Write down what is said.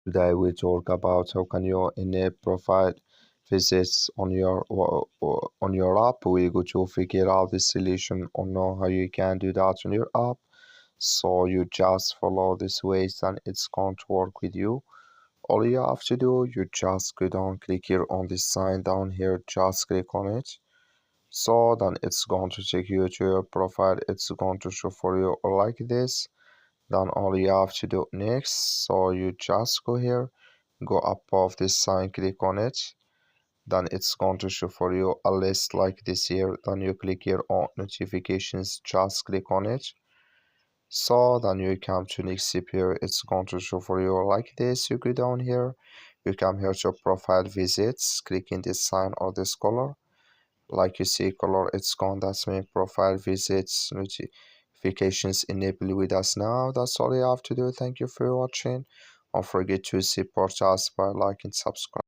Today we talk about how can you enable profile visits on your app. We go to figure out the solution or know how you can do that on your app. So you just follow this ways and it's going to work with you. All you have to do, you just go down, click here on this sign down here, just click on it. So then it's going to take you to your profile. It's going to show for you like this. Then all you have to do next, so you just go here, go above this sign, click on it. Then it's going to show for you a list like this here. Then you click here on notifications, just click on it. So then you come to next step here. It's going to show for you like this. You go down here, you come here to profile visits, click in this sign or this color. Like you see color, it's gone. That's my profile visits notifications enable with us now. That's all you have to do. Thank you for watching. Don't forget to support us by liking, subscribe.